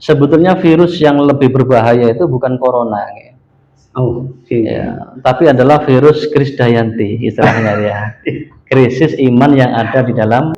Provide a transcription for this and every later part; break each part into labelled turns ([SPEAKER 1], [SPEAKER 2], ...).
[SPEAKER 1] sebetulnya virus yang lebih berbahaya itu bukan corona, tapi adalah virus Krisdayanti istilahnya ya, krisis iman yang ada di dalam.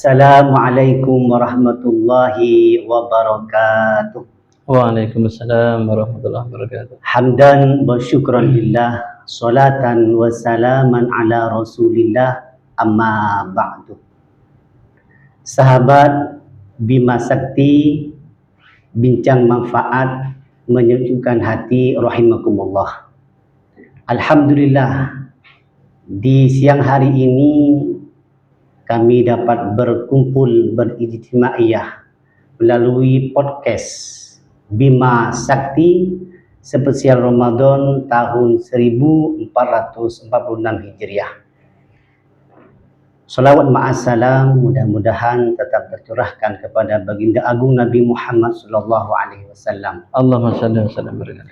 [SPEAKER 2] Assalamualaikum warahmatullahi wabarakatuh.
[SPEAKER 1] Waalaikumsalam warahmatullahi wabarakatuh.
[SPEAKER 2] Hamdan wa syukran lillah, salatan wa salaman ala rasulillah, amma ba'du. Sahabat Bima Sakti, bincang manfaat menyejukkan hati rahimakumullah. Alhamdulillah, di siang hari ini kami dapat berkumpul berijtimaiyah melalui podcast Bima Sakti spesial Ramadan tahun 1446 Hijriah. Salawat ma'assalam mudah-mudahan tetap tercurahkan kepada baginda agung Nabi Muhammad sallallahu alaihi wasallam.
[SPEAKER 1] Allahumma shalli wa sallim.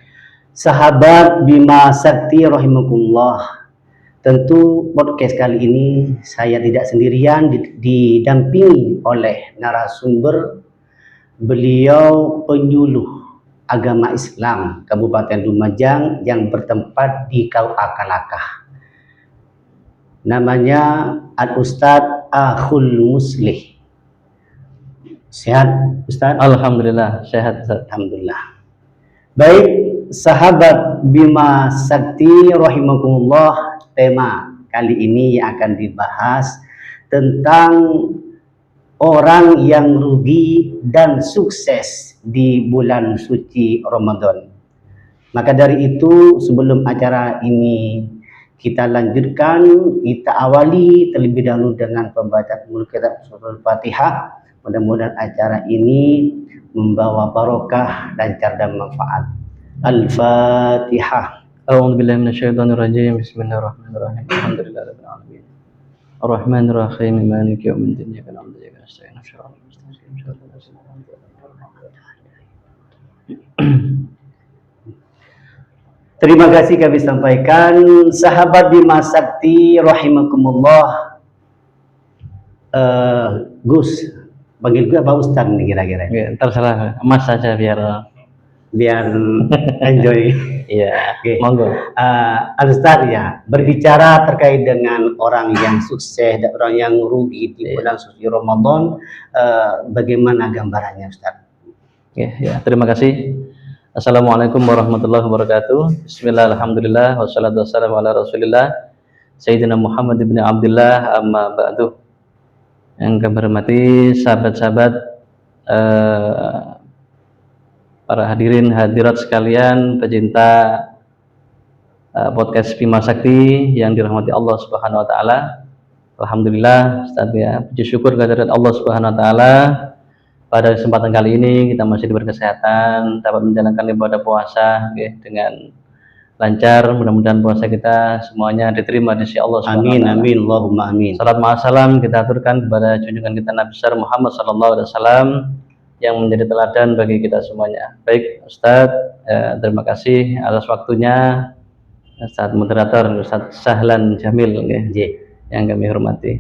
[SPEAKER 2] Sahabat Bima Sakti rahimakumullah, tentu podcast kali ini saya tidak sendirian, didampingi oleh narasumber. Beliau penyuluh agama Islam Kabupaten Lumajang yang bertempat di KUA Kalakah. Namanya Al-Ustadz Akhul Muslih. Sehat Ustadz?
[SPEAKER 1] Alhamdulillah sehat Ustadz.
[SPEAKER 2] Alhamdulillah. Baik sahabat Bima Sakti rahimakumullah, tema kali ini yang akan dibahas tentang orang yang rugi dan sukses di bulan suci Ramadan. Maka dari itu, sebelum acara ini kita lanjutkan, kita awali terlebih dahulu dengan pembacaan kitab Suratul Fatihah. Mudah-mudahan acara ini membawa barokah, lancar dan manfaat. Al-Fatihah.
[SPEAKER 1] A'udzu billahi minasyaitonir rajim. Bismillahirrahmanirrahim. Alhamdulillahirabbil alamin. Arrahmanir rahim. Maliki yaumiddin. Iyyaka na'budu wa iyyaka nasta'in. Shiratal mustaqim. Shiratal ladzina an'amta 'alaihim.
[SPEAKER 2] Terima kasih kami sampaikan sahabat Bima Sakti rahimakumullah. Gus, panggil gue apa Ustaz nih kira-kira?
[SPEAKER 1] Ya, terserah Mas saja biar
[SPEAKER 2] enjoy.
[SPEAKER 1] Iya,
[SPEAKER 2] okay.
[SPEAKER 1] Monggo.
[SPEAKER 2] Al-Ustaz ya, berbicara terkait dengan orang yang sukses dan orang yang rugi di bulan suci Ramadan, bagaimana gambarannya Ustaz?
[SPEAKER 1] Ya, terima kasih. Assalamualaikum warahmatullahi wabarakatuh. Bismillah, alhamdulillah, wassalatu wassalamu ala rasulillah Sayyidina Muhammad ibn Abdullah, amma ba'du. Yang kami hormati sahabat-sahabat, para hadirin hadirat sekalian, pecinta podcast Bima Sakti yang dirahmati Allah Subhanahu wa taala. Alhamdulillah, Ustaz ya, puji syukur kehadirat Allah Subhanahu wa taala. Pada kesempatan kali ini kita masih diberi kesehatan, dapat menjalankan ibadah puasa dengan lancar. Mudah-mudahan puasa kita semuanya diterima di sisi Allah Subhanahu wa taala.
[SPEAKER 2] Amin, Allahumma amin.
[SPEAKER 1] Salat ma'assalam kita aturkan kepada junjungan kita Nabi besar Muhammad sallallahu alaihi wasallam yang menjadi teladan bagi kita semuanya. Baik Ustadz, terima kasih atas waktunya Ustadz moderator, Ustadz Sahlan Jamil yang kami hormati.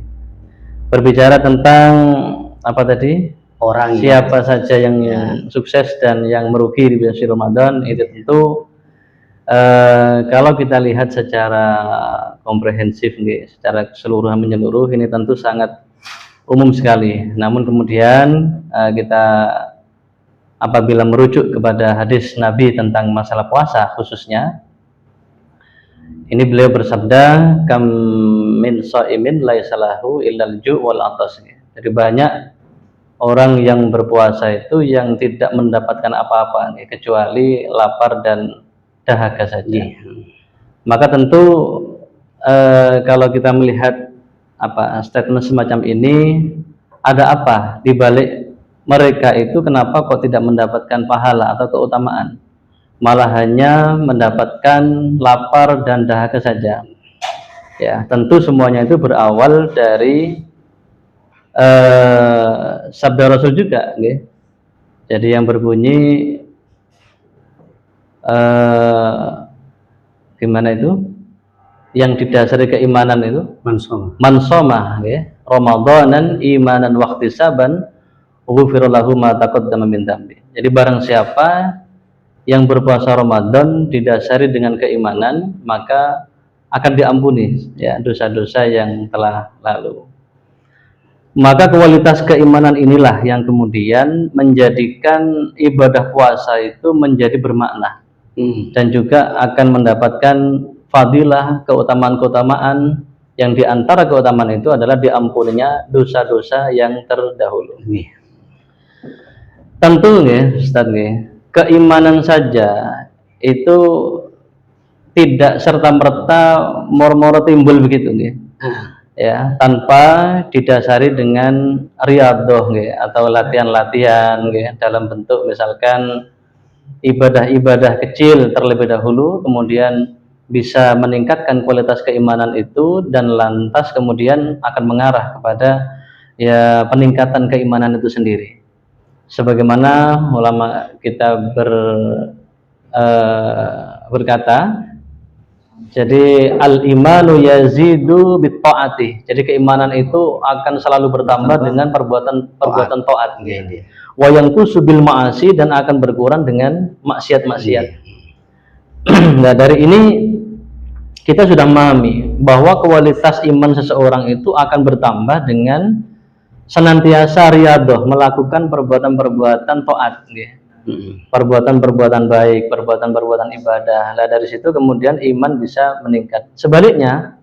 [SPEAKER 1] Berbicara tentang apa tadi?
[SPEAKER 2] Orang
[SPEAKER 1] siapa saja yang sukses dan yang merugi di bulan suci Ramadan, itu tentu kalau kita lihat secara komprehensif secara keseluruhan menyeluruh, ini tentu sangat umum sekali. Namun kemudian kita apabila merujuk kepada hadis Nabi tentang masalah puasa khususnya, ini beliau bersabda, kam min shaimin laisa lahu illal ju' wal atas. Jadi banyak orang yang berpuasa itu yang tidak mendapatkan apa-apa kecuali lapar dan dahaga saja. Maka tentu kalau kita melihat statement semacam ini, ada apa di balik mereka itu, kenapa kok tidak mendapatkan pahala atau keutamaan? malah hanya mendapatkan lapar dan dahaga saja. Ya, tentu semuanya itu berawal dari sabda Rasul juga, nggih. Jadi yang berbunyi gimana itu? Yang didasari keimanan itu mansomah, ya. Ramadanan imanan wahtisaban ghufira lahu ma taqaddama min dzambi. Jadi barang siapa yang berpuasa Ramadan didasari dengan keimanan, maka akan diampuni ya dosa-dosa yang telah lalu. Maka kualitas keimanan inilah yang kemudian menjadikan ibadah puasa itu menjadi bermakna dan juga akan mendapatkan fadilah, keutamaan-keutamaan yang diantara keutamaan itu adalah diampuninya dosa-dosa yang terdahulu. Tentu ya, Ustaz, keimanan saja itu tidak serta-merta moro-moro timbul begitu, ya, tanpa didasari dengan riyadhah atau latihan-latihan dalam bentuk misalkan ibadah-ibadah kecil terlebih dahulu, kemudian bisa meningkatkan kualitas keimanan itu dan lantas kemudian akan mengarah kepada ya peningkatan keimanan itu sendiri. Sebagaimana ulama kita berkata, jadi al-imanu yazidu bitta'ati. Jadi keimanan itu akan selalu bertambah dengan perbuatan taat. Wa yanqusu bil ma'asi, dan akan berkurang dengan maksiat-maksiat. Nah, dari ini kita sudah memahami bahwa kualitas iman seseorang itu akan bertambah dengan senantiasa riyadhah, melakukan perbuatan-perbuatan taat, perbuatan-perbuatan baik, perbuatan-perbuatan ibadah. Nah, dari situ kemudian iman bisa meningkat. Sebaliknya,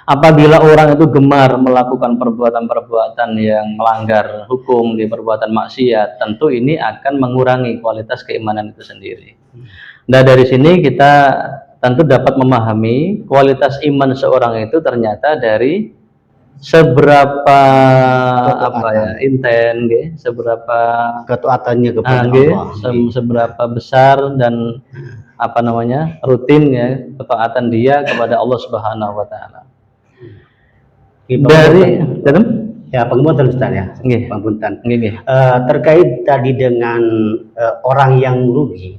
[SPEAKER 1] apabila orang itu gemar melakukan perbuatan-perbuatan yang melanggar hukum, di perbuatan maksiat, tentu ini akan mengurangi kualitas keimanan itu sendiri. Nah, dari sini kita tentu dapat memahami kualitas iman seorang itu ternyata dari seberapa inten, seberapa ketaatannya kepada Allah, seberapa besar dan rutin ketaatan dia kepada Allah Subhanahu wa taala. Dari
[SPEAKER 2] penguntan Ustaz ya. Penguntan. Terkait tadi dengan orang yang merugi.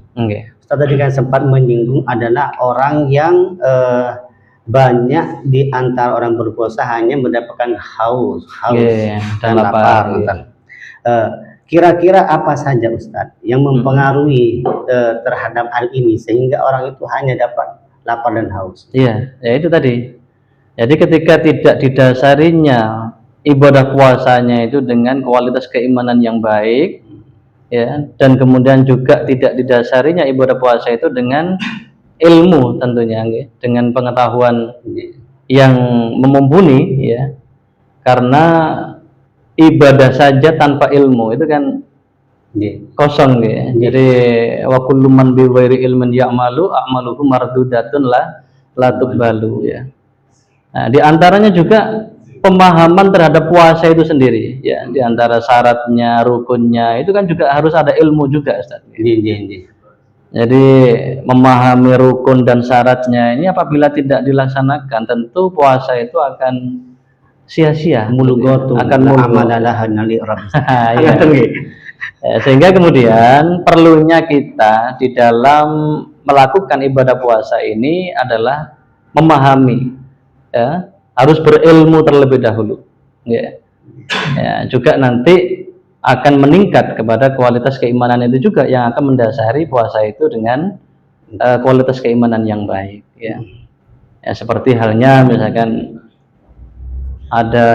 [SPEAKER 2] Ustaz tadi kan sempat menyinggung adalah orang yang banyak di antara orang berpuasa hanya mendapatkan haus dan lapar. Kira-kira apa saja Ustadz yang mempengaruhi terhadap hal ini sehingga orang itu hanya dapat lapar dan haus?
[SPEAKER 1] Iya, ya itu tadi. Jadi ketika tidak didasarinya ibadah puasanya itu dengan kualitas keimanan yang baik, ya, dan kemudian juga tidak didasarinya ibadah puasa itu dengan ilmu tentunya, dengan pengetahuan yang memumpuni, ya, karena ibadah saja tanpa ilmu itu kan kosong, ya. Jadi wa kullu man bi ghairi ilmin ya'malu a'maluhu mardudatun la tuqbalu, ya. Nah, di antaranya juga pemahaman terhadap puasa itu sendiri, ya, di antara syaratnya, rukunnya itu kan juga harus ada ilmu juga, Ustaz. Jadi memahami rukun dan syaratnya ini apabila tidak dilaksanakan, tentu puasa itu akan sia-sia, akan sehingga kemudian perlunya kita di dalam melakukan ibadah puasa ini adalah memahami, ya, harus berilmu terlebih dahulu, ya. Ya, juga nanti akan meningkat kepada kualitas keimanan itu juga yang akan mendasari puasa itu dengan kualitas keimanan yang baik, ya. Ya, seperti halnya misalkan ada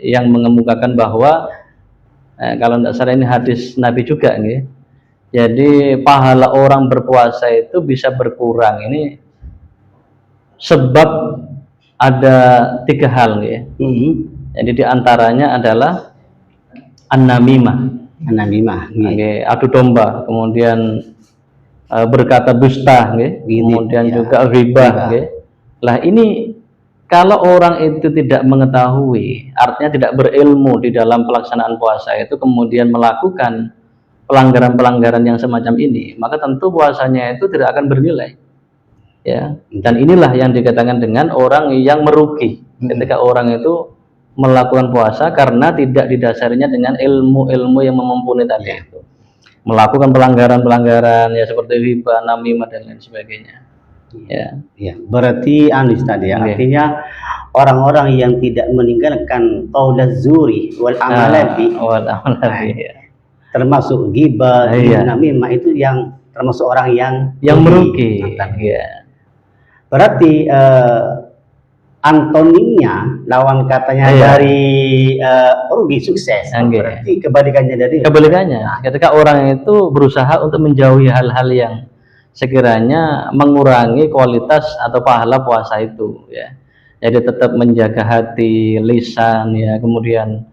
[SPEAKER 1] yang mengemukakan bahwa kalau tidak salah ini hadis Nabi juga, jadi pahala orang berpuasa itu bisa berkurang ini sebab ada 3 hal, ya. Jadi diantaranya adalah an-namimah, adu domba, kemudian berkata dusta, kemudian juga ghibah. Lah ini kalau orang itu tidak mengetahui, artinya tidak berilmu di dalam pelaksanaan puasa itu, kemudian melakukan pelanggaran-pelanggaran yang semacam ini, maka tentu puasanya itu tidak akan bernilai. Ya, dan inilah yang dikatakan dengan orang yang merugi ketika orang itu melakukan puasa karena tidak didasarinya dengan ilmu-ilmu yang mumpuni tadi itu, melakukan pelanggaran-pelanggaran ya seperti riba, namimah dan lain sebagainya. Ya,
[SPEAKER 2] berarti tadi ya, artinya orang-orang yang tidak meninggalkan qaulaz zuri wal amalabi termasuk ghibah, namimah itu yang termasuk orang yang
[SPEAKER 1] merugi.
[SPEAKER 2] Berarti antonimnya, lawan katanya dari rugi sukses. Berarti kebalikannya dari
[SPEAKER 1] ketika orang itu berusaha untuk menjauhi hal-hal yang sekiranya mengurangi kualitas atau pahala puasa itu, ya. Jadi tetap menjaga hati, lisan, ya, kemudian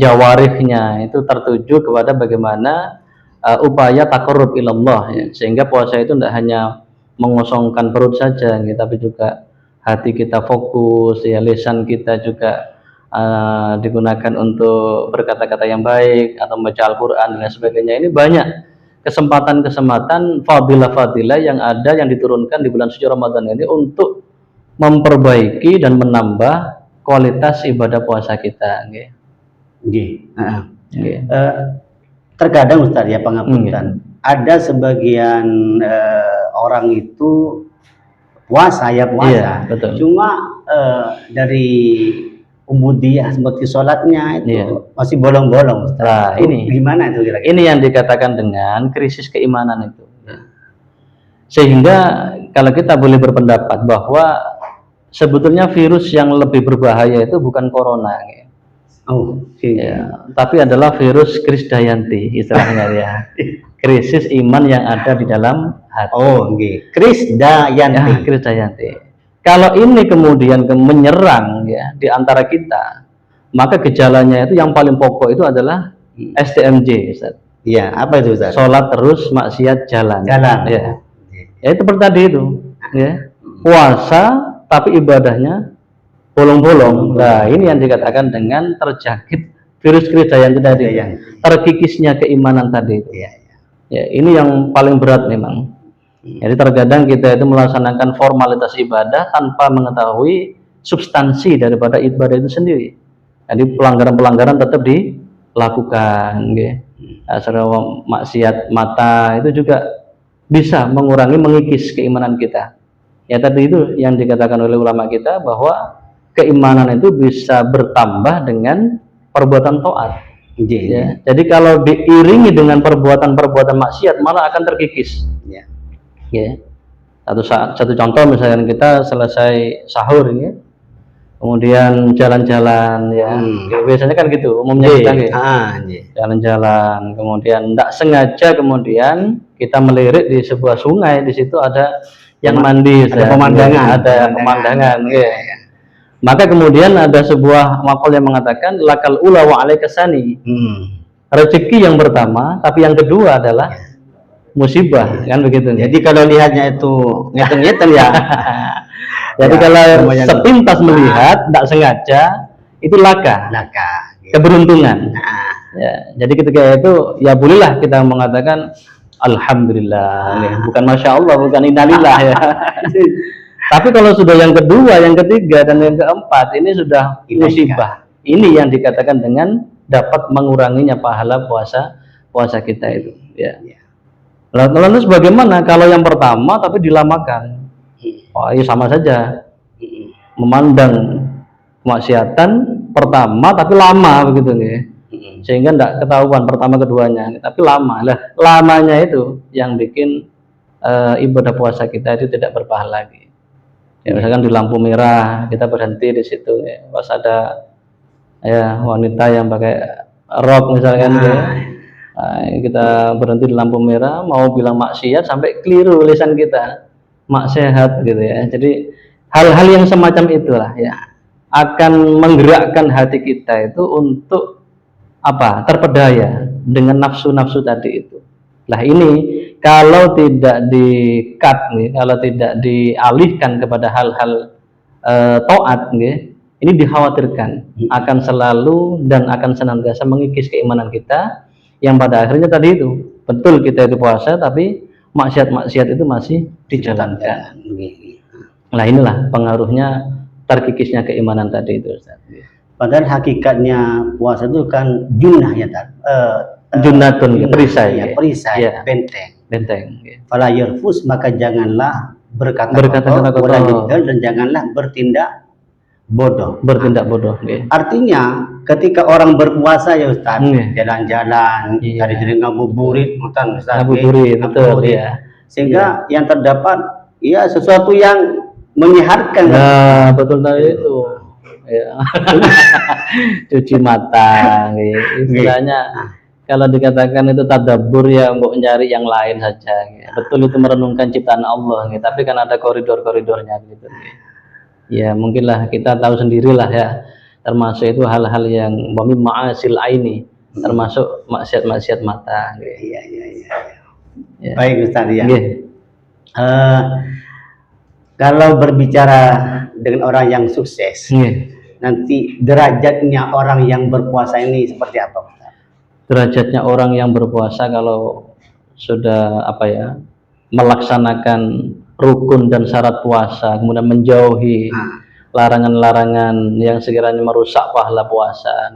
[SPEAKER 1] jawarihnya itu tertuju kepada bagaimana upaya taqarrub ilallah, ya. Sehingga puasa itu tidak hanya mengosongkan perut saja, tapi juga hati kita fokus, ya, lisan kita juga digunakan untuk berkata-kata yang baik atau membaca Al-Quran dan sebagainya. Ini banyak kesempatan-kesempatan fadilah-fadilah yang ada yang diturunkan di bulan suci Ramadan ini untuk memperbaiki dan menambah kualitas ibadah puasa kita.
[SPEAKER 2] Terkadang Ustaz ya, pengapunten, ada sebagian orang itu puasa,
[SPEAKER 1] betul.
[SPEAKER 2] Cuma dari ubudiyah seperti sholatnya itu masih bolong-bolong.
[SPEAKER 1] Nah, ini
[SPEAKER 2] gimana itu kira-kira?
[SPEAKER 1] Ini yang dikatakan dengan krisis keimanan itu. Sehingga kalau kita boleh berpendapat bahwa sebetulnya virus yang lebih berbahaya itu bukan corona, tapi adalah virus Krisdayanti istilahnya, ya. Krisis iman yang ada di dalam hati. Krisdayanti. Kalau ini kemudian menyerang, ya, di antara kita, maka gejalanya itu yang paling pokok itu adalah STMJ, Ustaz.
[SPEAKER 2] Iya, apa itu, Ustaz?
[SPEAKER 1] Sholat terus, maksiat jalan. Ya. Ya itu seperti tadi itu, ya. Puasa tapi ibadahnya bolong-bolong. Nah, ini yang dikatakan dengan terjangkit virus Krisdayanti tadi, terkikisnya keimanan tadi itu. Ya, ini yang paling berat memang. Jadi terkadang kita itu melaksanakan formalitas ibadah tanpa mengetahui substansi daripada ibadah itu sendiri. Jadi pelanggaran-pelanggaran tetap dilakukan, maksiat mata itu juga bisa mengurangi, mengikis keimanan kita. Ya tadi itu yang dikatakan oleh ulama kita bahwa keimanan itu bisa bertambah dengan perbuatan taat. Ya. Jadi kalau diiringi dengan perbuatan-perbuatan maksiat malah akan terkikis. Ya. Satu contoh misalnya kita selesai sahur ini, kemudian jalan-jalan, ya. Biasanya kan gitu umumnya kita, jalan-jalan, kemudian tidak sengaja kemudian kita melirik di sebuah sungai, di situ ada yang mandi,
[SPEAKER 2] ada pemandangan,
[SPEAKER 1] Maka kemudian ada sebuah maqal yang mengatakan lakal ula wa alaikasani. Rezeki yang pertama, tapi yang kedua adalah musibah, kan begitu.
[SPEAKER 2] Jadi kalau lihatnya itu ngeten-ngeten ya.
[SPEAKER 1] Jadi kalau sepintas melihat, tidak sengaja, itu laka, keberuntungan. Ya, jadi ketika itu ya bolehlah kita mengatakan alhamdulillah, bukan masya Allah, bukan innalillah, ya. Tapi kalau sudah yang kedua, yang ketiga, dan yang keempat, ini sudah musibah. Ini yang dikatakan dengan dapat menguranginya pahala puasa kita itu. Ya. Lalu bagaimana kalau yang pertama tapi dilamakan? Ya sama saja. Memandang kemaksiatan pertama tapi lama begitu, sehingga tidak ketahuan pertama keduanya, tapi lama. Lamanya itu yang bikin ibadah puasa kita itu tidak berpahala lagi. Ya, misalkan di lampu merah kita berhenti di situ, ya. Pas ada wanita yang pakai rok misalkan, kita berhenti di lampu merah mau bilang maksiat sampai keliru lisan kita maksiat, gitu ya. Jadi hal-hal yang semacam itulah, ya, akan menggerakkan hati kita itu untuk terpedaya dengan nafsu-nafsu tadi itu. Nah ini kalau tidak di-cut, kalau tidak dialihkan kepada hal-hal taat, ini dikhawatirkan akan selalu dan akan senantiasa mengikis keimanan kita, yang pada akhirnya tadi itu betul kita itu puasa tapi maksiat-maksiat itu masih dijalankan. Nah inilah pengaruhnya terkikisnya keimanan tadi itu Ustaz.
[SPEAKER 2] Padahal hakikatnya puasa itu kan junnah ya Tad.
[SPEAKER 1] Junnatun, perisai,
[SPEAKER 2] ya, perisai,
[SPEAKER 1] ya.
[SPEAKER 2] benteng.
[SPEAKER 1] Ya.
[SPEAKER 2] Fala yarfus, maka janganlah berkata
[SPEAKER 1] kotor,
[SPEAKER 2] dan janganlah bertindak bodoh.
[SPEAKER 1] Ya.
[SPEAKER 2] Artinya ketika orang berpuasa ya Ustaz, jalan-jalan, cari ngabuburit, makan Ustaz.
[SPEAKER 1] Ngabuburit, betul ya.
[SPEAKER 2] Sehingga yang terdapat ya sesuatu yang menyehatkan.
[SPEAKER 1] Nah, betul tadi itu. Ya. Cuci mata, istilahnya. Kalau dikatakan itu tadabbur ya untuk mencari yang lain saja. Betul itu merenungkan ciptaan Allah. Tapi kan ada koridor-koridornya gitu. Ya mungkinlah kita tahu sendirilah ya. Termasuk itu hal-hal yang ma'asil aini, termasuk maksiat-maksiat mata.
[SPEAKER 2] Iya. Ya. Baik Ustaz ya. Kalau berbicara dengan orang yang sukses, nanti derajatnya orang yang berpuasa ini seperti apa?
[SPEAKER 1] Derajatnya orang yang berpuasa kalau sudah melaksanakan rukun dan syarat puasa, kemudian menjauhi larangan-larangan yang sekiranya merusak pahala puasa,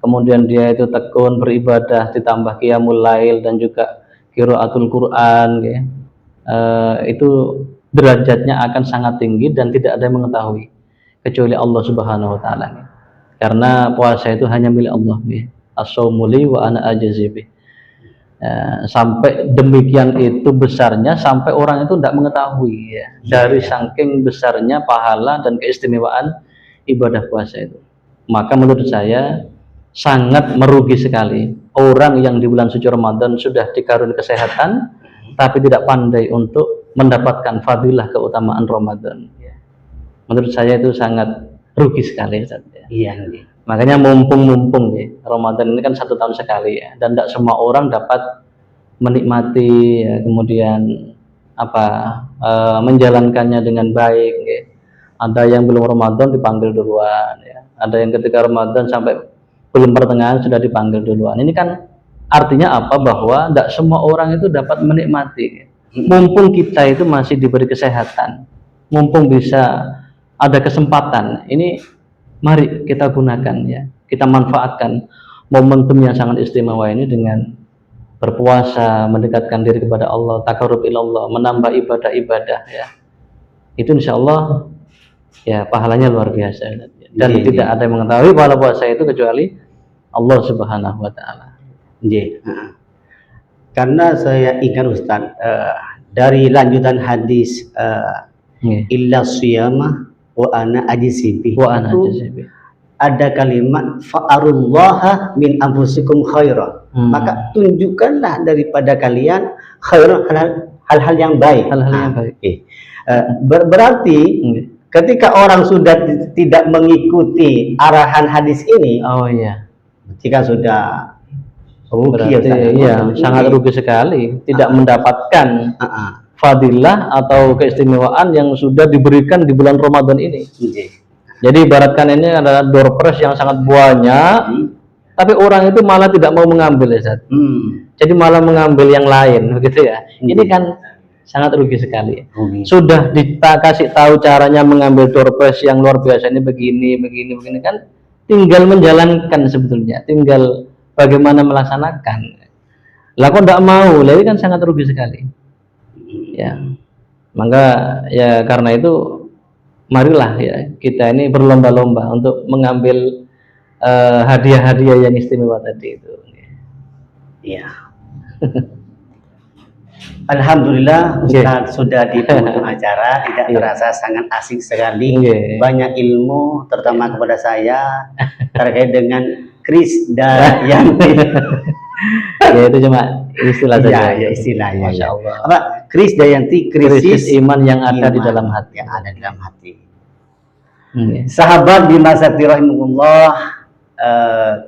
[SPEAKER 1] kemudian dia itu tekun beribadah ditambah qiyamul lail dan juga qiraatul Quran, itu derajatnya akan sangat tinggi dan tidak ada yang mengetahui kecuali Allah Subhanahu wa taala. Karena puasa itu hanya milik Allah, as-shaumu li wa ana ajzi bih. Sampai demikian itu besarnya sampai orang itu tidak mengetahui dari saking besarnya pahala dan keistimewaan ibadah puasa itu. Maka menurut saya sangat merugi sekali orang yang di bulan suci Ramadan sudah dikaruniai kesehatan tapi tidak pandai untuk mendapatkan fadilah keutamaan Ramadan. Menurut saya itu sangat rugi sekali. Iya. Makanya mumpung Ramadan ini kan 1 tahun sekali dan tidak semua orang dapat menikmati kemudian menjalankannya dengan baik. Ada yang belum Ramadan dipanggil duluan, ada yang ketika Ramadan sampai belum pertengahan sudah dipanggil duluan. Ini kan artinya apa? Bahwa tidak semua orang itu dapat menikmati. Mumpung kita itu masih diberi kesehatan, mumpung bisa ada kesempatan, ini mari kita gunakan kita manfaatkan momentum yang sangat istimewa ini dengan berpuasa, mendekatkan diri kepada Allah, taqarrub ilallah, menambah ibadah-ibadah itu insya Allah pahalanya luar biasa dan tidak ada yang mengetahui pahala puasa itu kecuali Allah Subhanahu wa taala.
[SPEAKER 2] Karena saya ingat Ustaz dari lanjutan hadis illa siyama wa ana ajzibi. Ada kalimat fa'arullaha min anfusikum khairan. Maka tunjukkanlah daripada kalian khairan, hal-hal yang baik. Berarti ketika orang sudah tidak mengikuti arahan hadis ini, jika sudah rugi,
[SPEAKER 1] sangat rugi sekali, tidak mendapatkan fadilah atau keistimewaan yang sudah diberikan di bulan Ramadan ini. Jadi ibaratkan ini adalah door prize yang sangat banyak, tapi orang itu malah tidak mau mengambil jadi malah mengambil yang lain, begitu ya. Ini kan sangat rugi sekali. Sudah dikasih tahu caranya mengambil door prize yang luar biasa ini begini kan, tinggal menjalankan sebetulnya, tinggal bagaimana melaksanakan. Lah kok tidak mau, ini kan sangat rugi sekali. Maka karena itu marilah kita ini berlomba-lomba untuk mengambil hadiah-hadiah yang istimewa tadi itu.
[SPEAKER 2] Alhamdulillah Ustaz sudah di penghujung acara, tidak terasa sangat asik sekali. Banyak ilmu terutama kepada saya terkait dengan Krisdayanti.
[SPEAKER 1] Itu cuma istilah saja.
[SPEAKER 2] Istilahnya.
[SPEAKER 1] Masya Allah.
[SPEAKER 2] Krisdayanti, krisis
[SPEAKER 1] iman yang ada di dalam hati.
[SPEAKER 2] Yang ada di dalam hati. Sahabat Bima Sakti rahimahullah,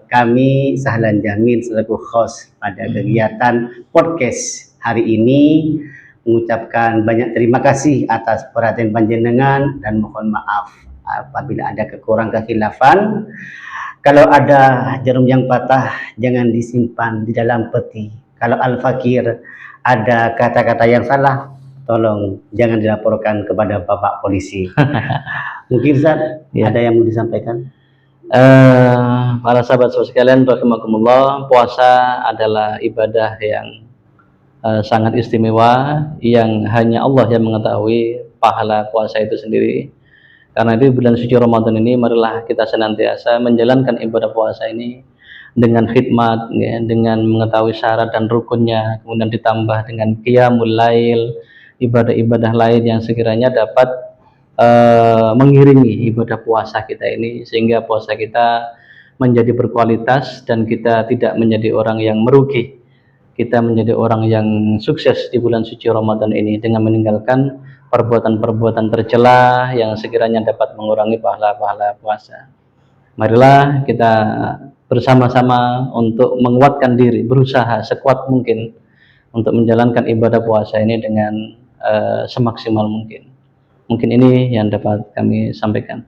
[SPEAKER 2] kami Sahlan Jamil selaku host pada kegiatan podcast hari ini mengucapkan banyak terima kasih atas perhatian panjenengan dan mohon maaf apabila ada kekurangan kekhilafan. Kalau ada jarum yang patah, jangan disimpan di dalam peti. Kalau Al-Fakir ada kata-kata yang salah, tolong jangan dilaporkan kepada Bapak polisi. Mungkin Ustaz,
[SPEAKER 1] Ya.
[SPEAKER 2] ada yang mau disampaikan?
[SPEAKER 1] Para sahabat sekalian, rahimakumullah, puasa adalah ibadah yang sangat istimewa, yang hanya Allah yang mengetahui pahala puasa itu sendiri. Karena itu bulan suci Ramadan ini, marilah kita senantiasa menjalankan ibadah puasa ini dengan khidmat, ya, dengan mengetahui syarat dan rukunnya, kemudian ditambah dengan qiyamul lail, ibadah-ibadah lain yang sekiranya dapat mengiringi ibadah puasa kita ini, sehingga puasa kita menjadi berkualitas dan kita tidak menjadi orang yang merugi. Kita menjadi orang yang sukses di bulan suci Ramadan ini dengan meninggalkan perbuatan-perbuatan tercela yang sekiranya dapat mengurangi pahala-pahala puasa. Marilah kita bersama-sama untuk menguatkan diri, berusaha sekuat mungkin untuk menjalankan ibadah puasa ini dengan semaksimal mungkin. Mungkin ini yang dapat kami sampaikan.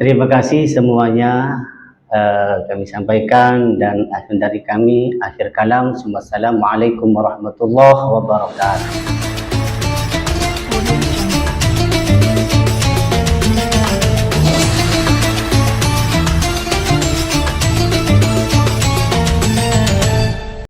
[SPEAKER 2] Terima kasih semuanya kami sampaikan, dan akhir dari kami, akhir kalam, Assalamualaikum warahmatullahi wabarakatuh.